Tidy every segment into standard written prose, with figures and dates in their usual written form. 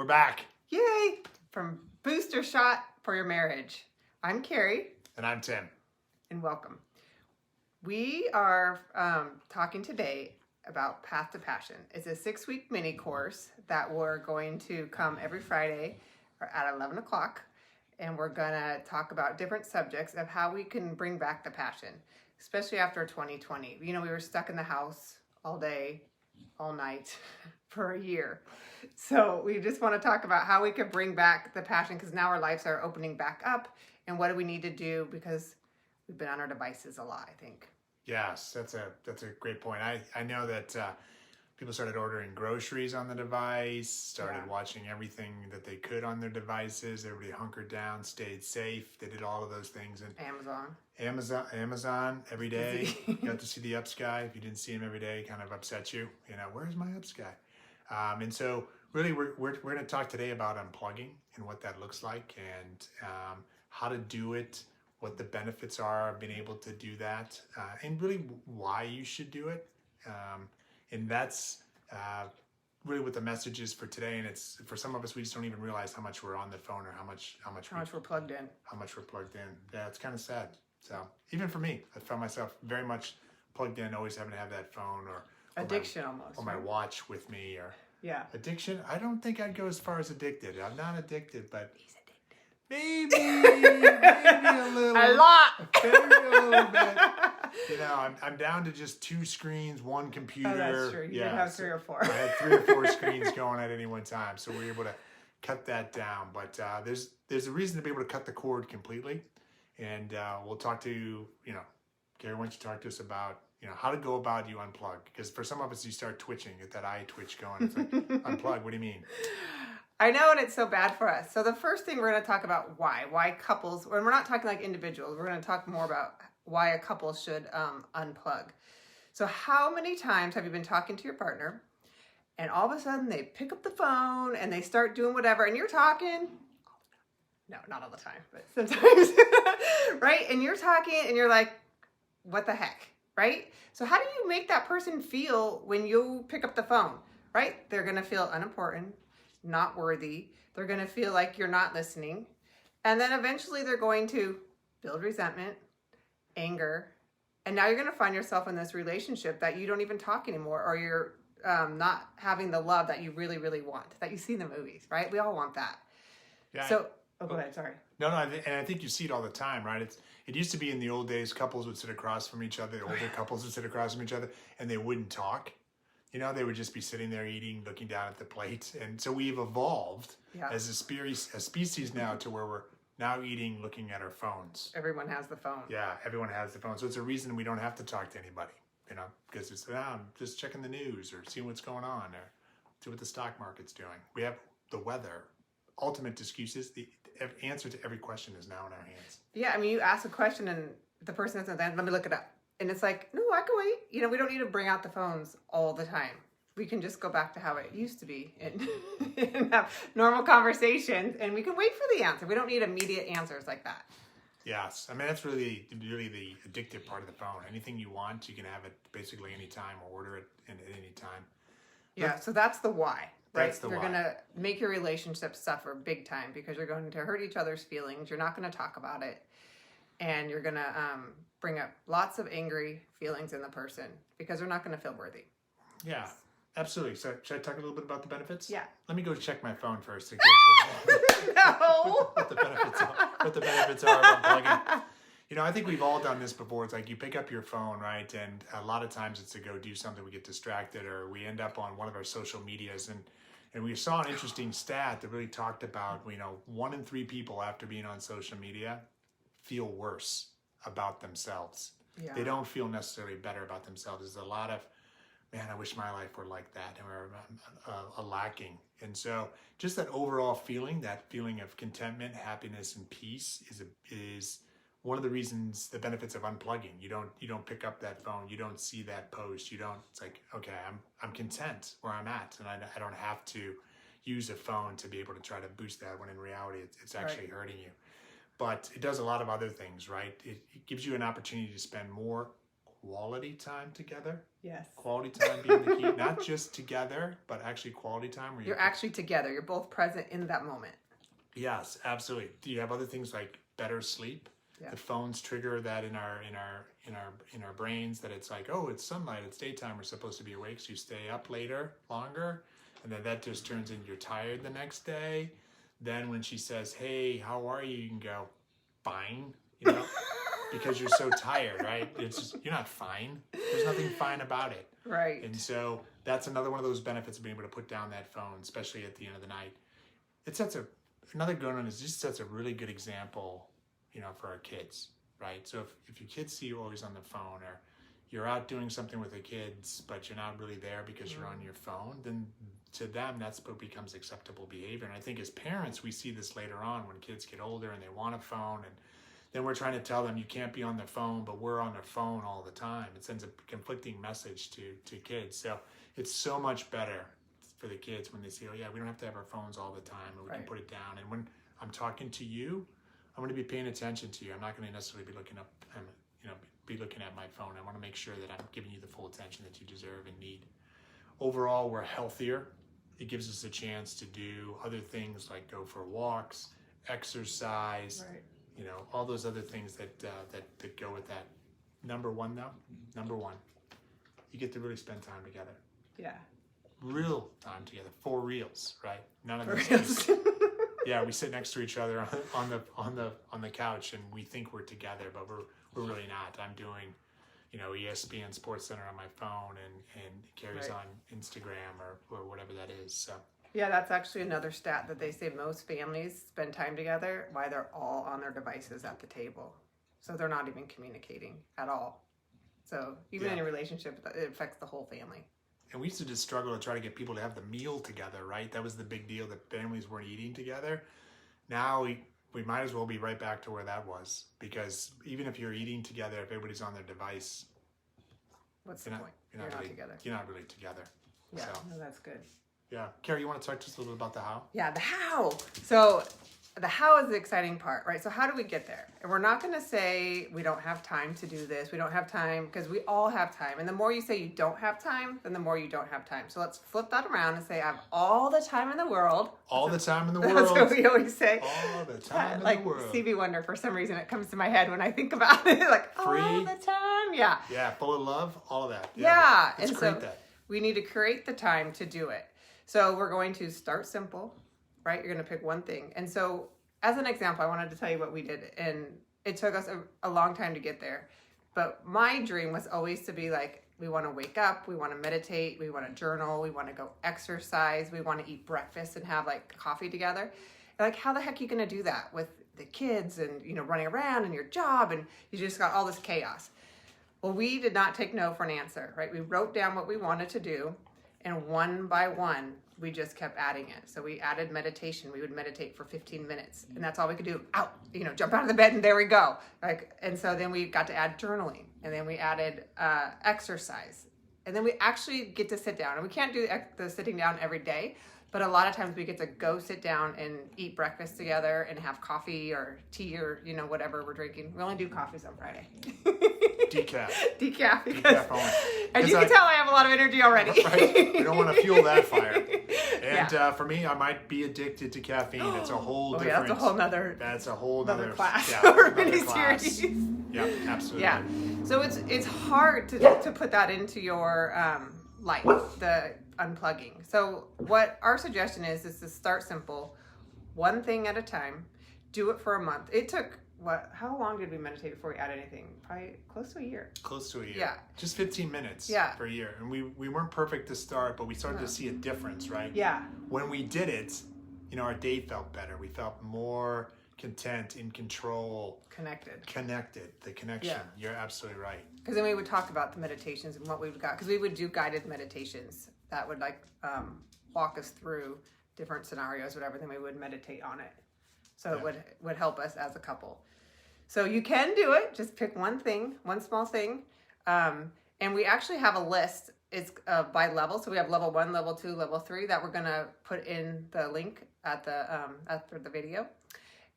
We're back. Yay! From Booster Shot for Your Marriage. I'm Carrie. And I'm Tim. And welcome. We are talking today about Path to Passion. It's a 6-week mini course that we're going to come every Friday at 11 o'clock. And we're going to talk about different subjects of how we can bring back the passion, especially after 2020. You know, we were stuck in the house all day, all night for a year. So we just want to talk about how we could bring back the passion, because now our lives are opening back up, and what do we need to do, because we've been on our devices a lot, I think. Yes, that's a great point. I know that people started ordering groceries on the device, started watching everything that they could on their devices. Everybody hunkered down, stayed safe. They did all of those things. And Amazon every day. You got to see the Ups guy. If you didn't see him every day, it kind of upsets you. You know, where's my Ups guy? And so really we're going to talk today about unplugging and what that looks like, and how to do it, what the benefits are of being able to do that, and really why you should do it. And that's really what the message is for today. And it's for some of us, we just don't even realize how much we're on the phone, or how much we're plugged in. How much we're plugged in. Yeah, it's kind of sad. So even for me, I found myself very much plugged in, always having to have that phone or addiction almost. Or my watch with me, or yeah. Addiction. I don't think I'd go as far as addicted. I'm not addicted, but he's addicted. Maybe a little. A lot. Maybe a little bit. You know, I'm down to just 2 screens, 1 computer. Oh, that's true. You did have 3 or 4. I had 3 or 4 screens going at any one time, so we were able to cut that down. But there's a reason to be able to cut the cord completely, and we'll talk to Gary. Why don't you talk to us about how to go about you unplug? Because for some of us, you start twitching, get that eye twitch going. It's like, unplug. What do you mean? I know, and it's so bad for us. So the first thing we're going to talk about why couples, and we're not talking like individuals. We're going to talk more about why a couple should unplug. So how many times have you been talking to your partner, and all of a sudden they pick up the phone and they start doing whatever, and you're talking? No, not all the time, but sometimes, right? And you're talking, and you're like, what the heck, right? So how do you make that person feel when you pick up the phone, right? They're going to feel unimportant, not worthy. They're going to feel like you're not listening. And then eventually they're going to build resentment, anger. And now you're going to find yourself in this relationship that you don't even talk anymore, or you're not having the love that you really, really want, that you see in the movies, right? We all want that. Yeah. So, go ahead. Sorry. No, and I think you see it all the time, right? It used to be in the old days, couples would sit across from each other, older couples would sit across from each other, and they wouldn't talk. They would just be sitting there eating, looking down at the plate. And so we've evolved as a species now to where we're now eating, looking at our phones. Everyone has the phone. Yeah, everyone has the phone. So it's a reason we don't have to talk to anybody, because it's, I'm just checking the news or seeing what's going on or see what the stock market's doing. We have the weather. Ultimate excuses. The answer to every question is now in our hands. Yeah, I mean, you ask a question and the person doesn't answer, let me look it up. And it's like, no, I can wait. We don't need to bring out the phones all the time. We can just go back to how it used to be and have normal conversations, and we can wait for the answer. We don't need immediate answers like that. Yes. I mean, that's really the addictive part of the phone. Anything you want, you can have it basically anytime, or order it at any time. Yeah, so that's the why. Right? That's the You're why. going to make your relationship suffer big time, because you're going to hurt each other's feelings. You're not going to talk about it. And you're going to bring up lots of angry feelings in the person, because they're not going to feel worthy. Yeah, absolutely. So should I talk a little bit about the benefits? Yeah. Let me go check my phone first. No. what the benefits are of unplugging. I think we've all done this before. It's like you pick up your phone, right? And a lot of times it's to go do something. We get distracted, or we end up on one of our social medias. And we saw an interesting stat that really talked about, 1 in 3 people after being on social media feel worse about themselves. Yeah. They don't feel necessarily better about themselves. There's a lot of, man, I wish my life were like that, or lacking. And so just that overall feeling, that feeling of contentment, happiness, and peace is one of the reasons, the benefits of unplugging. You don't pick up that phone. You don't see that post. It's like, okay, I'm content where I'm at, and I don't have to use a phone to be able to try to boost that, when in reality it's actually hurting you. But it does a lot of other things, right? It gives you an opportunity to spend more quality time together. Yes. Quality time being the key. Not just together, but actually quality time. Where You're actually together. You're both present in that moment. Yes, absolutely. Do you have other things like better sleep? Yeah. The phones trigger that in our brains that it's like, oh, it's sunlight, it's daytime, we're supposed to be awake, so you stay up longer, and then that just turns into you're tired the next day. Then when she says, hey, how are you? You can go, fine, because you're so tired, right? It's just, you're not fine. There's nothing fine about it. Right. And so that's another one of those benefits of being able to put down that phone, especially at the end of the night. It sets another good one is just sets a really good example, for our kids, right? So if your kids see you always on the phone, or you're out doing something with the kids, but you're not really there because you're on your phone, then to them, that's what becomes acceptable behavior. And I think as parents, we see this later on when kids get older and they want a phone, and then we're trying to tell them you can't be on their phone, but we're on their phone all the time. It sends a conflicting message to kids. So it's so much better for the kids when they see, oh yeah, we don't have to have our phones all the time, and we can put it down. And when I'm talking to you, I'm going to be paying attention to you. I'm not going to necessarily be looking up, be looking at my phone. I want to make sure that I'm giving you the full attention that you deserve and need. Overall, we're healthier. It gives us a chance to do other things like go for walks, exercise, all those other things that go with that. Number one, you get to really spend time together. Yeah. Real time together, for reals, right? None of For this. reals. Yeah, we sit next to each other on the couch and we think we're together, but we're really not. I'm doing, ESPN Sports Center on my phone, and Carrie's on Instagram or whatever that is. So yeah, that's actually another stat that they say most families spend time together while they're all on their devices at the table. So they're not even communicating at all. So even in a relationship, it affects the whole family. And we used to just struggle to try to get people to have the meal together, right? That was the big deal, that families weren't eating together. Now we might as well be right back to where that was, because even if you're eating together, if everybody's on their device, what's the point? You're not together. You're not really together. Yeah, so, no, that's good. Yeah. Carrie, you want to talk to us a little bit about the how? Yeah, the how. So the how is the exciting part, right? So how do we get there? And we're not going to say we don't have time to do this. We don't have time, because we all have time. And the more you say you don't have time, then the more you don't have time. So let's flip that around and say I have all the time in the world. All the time in the world. That's what we always say. All the time in the like world. Stevie Wonder, for some reason, it comes to my head when I think about it. Like, Free. all the time. Yeah. Yeah, full of love, all of that. Yeah. Let's and create so that. we need to create the time to do it. So we're going to start simple, right? You're going to pick one thing. And so as an example, I wanted to tell you what we did. And it took us a long time to get there. But my dream was always to be like, we want to wake up, we want to meditate, we want to journal, we want to go exercise, we want to eat breakfast and have like coffee together. And like, how the heck are you going to do that with the kids and, running around and your job, and you just got all this chaos? Well, we did not take no for an answer, right? We wrote down what we wanted to do, and one by one, we just kept adding it. So we added meditation. We would meditate for 15 minutes, and that's all we could do. Out, jump out of the bed, and there we go. And so then we got to add journaling, and then we added exercise, and then we actually get to sit down. And we can't do the sitting down every day, but a lot of times we get to go sit down and eat breakfast together and have coffee or tea or whatever we're drinking. We only do coffees on Friday. Decaf. Decaf, because only. as you can tell, I have a lot of energy already. Right. We don't want to fuel that fire. And for me, I might be addicted to caffeine. It's a whole different. That's a whole nother class. Yeah, or another mini class. series. Yeah, absolutely. Yeah. So it's hard to put that into your life, the unplugging. So what our suggestion is to start simple, one thing at a time. Do it for a month. It took how long did we meditate before we added anything? Probably close to a year. Close to a year. Yeah. Just 15 minutes per year. And we weren't perfect to start, but we started to see a difference, right? Yeah. When we did it, our day felt better. We felt more content, in control. Connected. The connection. Yeah. You're absolutely right. Because then we would talk about the meditations and what we've got. Because we would do guided meditations that would walk us through different scenarios, whatever. Then we would meditate on it. So it would help us as a couple. So you can do it. Just pick one thing, one small thing. And we actually have a list. It's by level. So we have level 1, level 2, level 3 that we're going to put in the link at the after the video.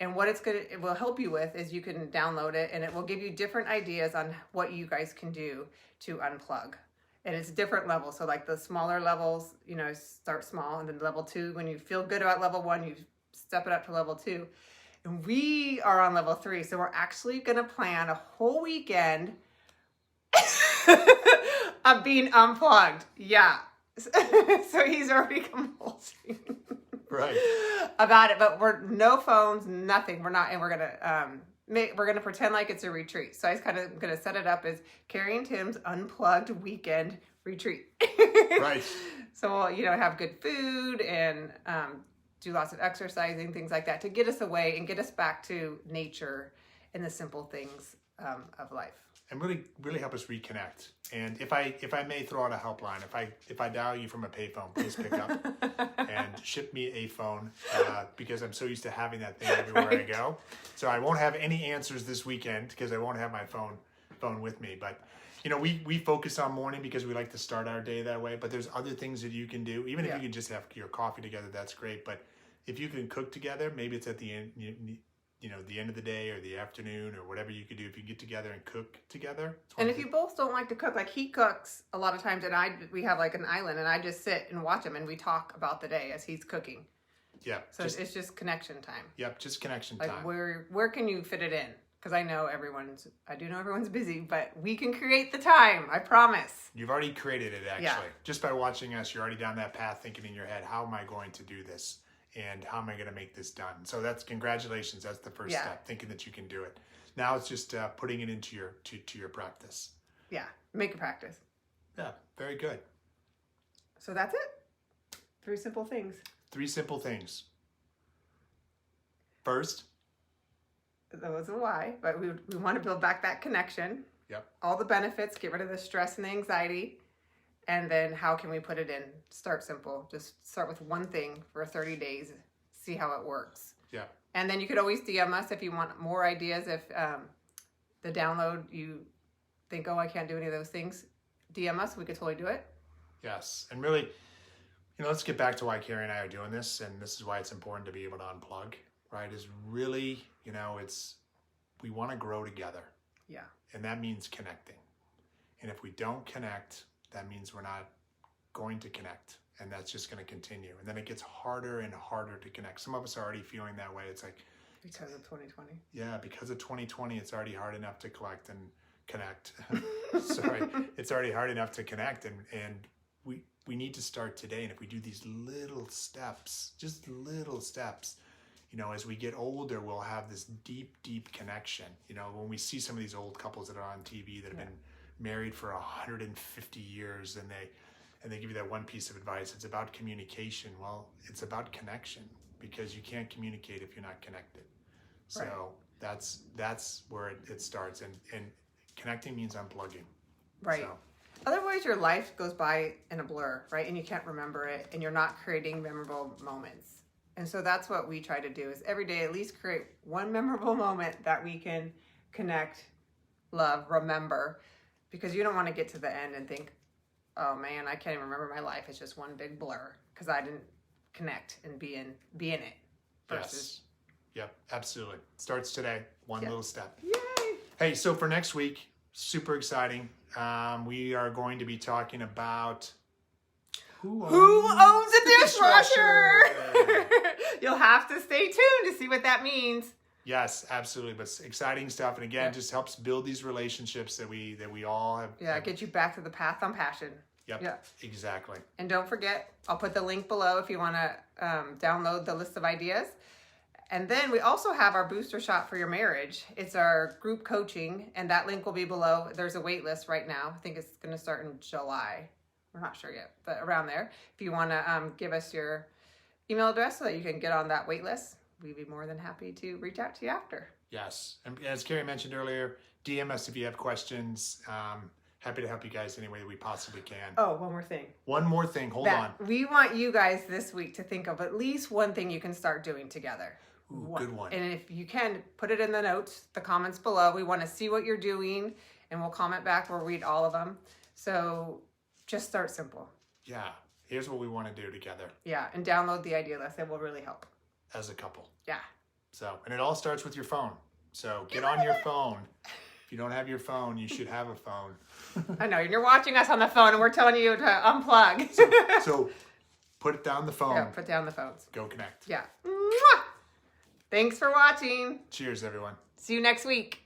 And what it will help you with is you can download it, and it will give you different ideas on what you guys can do to unplug. And it's different levels. So like the smaller levels, start small, and then level 2, when you feel good about level 1, you step it up to level 2. And we are on level 3. So we're actually going to plan a whole weekend of being unplugged. Yeah. So he's already convulsing. Right. About it, but we're no phones, nothing. We're not, and we're gonna pretend like it's a retreat. So I was kind of gonna set it up as Carrie and Tim's unplugged weekend retreat. Right. So we'll, have good food and do lots of exercising, things like that, to get us away and get us back to nature and the simple things of life. And really help us reconnect. And if I may throw out a helpline, if I dial you from a payphone, please pick up and ship me a phone, because I'm so used to having that thing everywhere I go. So I won't have any answers this weekend because I won't have my phone with me. But we focus on morning because we like to start our day that way. But there's other things that you can do. Even if you can just have your coffee together, that's great. But if you can cook together, maybe it's at the end. The end of the day or the afternoon or whatever you could do if you get together and cook together. And if you both don't like to cook, like he cooks a lot of times, and we have like an island, and I just sit and watch him, and we talk about the day as he's cooking. Yeah. So it's just connection time. Yep, just connection time. Like where can you fit it in? Because I do know everyone's busy, but we can create the time. I promise. You've already created it, actually. Yeah. Just by watching us, you're already down that path, thinking in your head, how am I going to do this? And how am I going to make this done? So that's congratulations. That's the first step, thinking that you can do it. Now it's just putting it into your practice. Yeah, make a practice. Yeah, very good. So that's it. 3 simple things. 3 simple things. First. That was a why, but we want to build back that connection. Yep. All the benefits, get rid of the stress and the anxiety. And then how can we put it in? Start simple. Just start with one thing for 30 days. See how it works. Yeah. And then you could always DM us if you want more ideas. If the download, you think, I can't do any of those things, DM us. We could totally do it. Yes. And really, let's get back to why Carrie and I are doing this. And this is why it's important to be able to unplug, right? Is really, we want to grow together. Yeah. And that means connecting. And if we don't connect, that means we're not going to connect, and that's just going to continue. And then it gets harder and harder to connect. Some of us are already feeling that way. It's like because of 2020. Yeah, because of 2020, it's already hard enough to collect and connect. Sorry, it's already hard enough to connect, and we need to start today. And if we do these little steps, just little steps, as we get older, we'll have this deep connection. When we see some of these old couples that are on TV that have been married for 150 years, and they give you that one piece of advice. It's about communication. Well, it's about connection, because you can't communicate if you're not connected. So that's where it starts, and connecting means unplugging. Right. So. Otherwise, your life goes by in a blur, right? And you can't remember it, and you're not creating memorable moments. And so that's what we try to do, is every day at least create one memorable moment that we can connect, love, remember. Because you don't want to get to the end and think, oh man, I can't even remember my life. It's just one big blur because I didn't connect and be in it. Versus... Yes. Yep, absolutely. Starts today. One little step. Yay! Hey, so for next week, super exciting. We are going to be talking about who owns a dishwasher? You'll have to stay tuned to see what that means. Yes, absolutely. But exciting stuff, and again, just helps build these relationships that we all have. Yeah, get you back to the path on passion. Yep. Yeah. Exactly. And don't forget, I'll put the link below if you want to download the list of ideas. And then we also have our booster shot for your marriage. It's our group coaching, and that link will be below. There's a wait list right now. I think it's going to start in July. We're not sure yet, but around there. If you want to give us your email address so that you can get on that wait list, we'd be more than happy to reach out to you after. Yes. And as Carrie mentioned earlier, DM us if you have questions. Happy to help you guys any way that we possibly can. Oh, one more thing. One more thing. Hold on. We want you guys this week to think of at least one thing you can start doing together. Ooh, good one. And if you can, put it in the notes, the comments below. We want to see what you're doing, and we'll comment back. We'll read all of them. So just start simple. Yeah. Here's what we want to do together. Yeah. And download the idea list. It will really help. As a couple. Yeah. So, and it all starts with your phone. So get on your phone. If you don't have your phone, you should have a phone. I know, you're watching us on the phone and we're telling you to unplug. So put down the phone. Yeah, put down the phones. Go connect. Yeah. Mwah! Thanks for watching. Cheers, everyone. See you next week.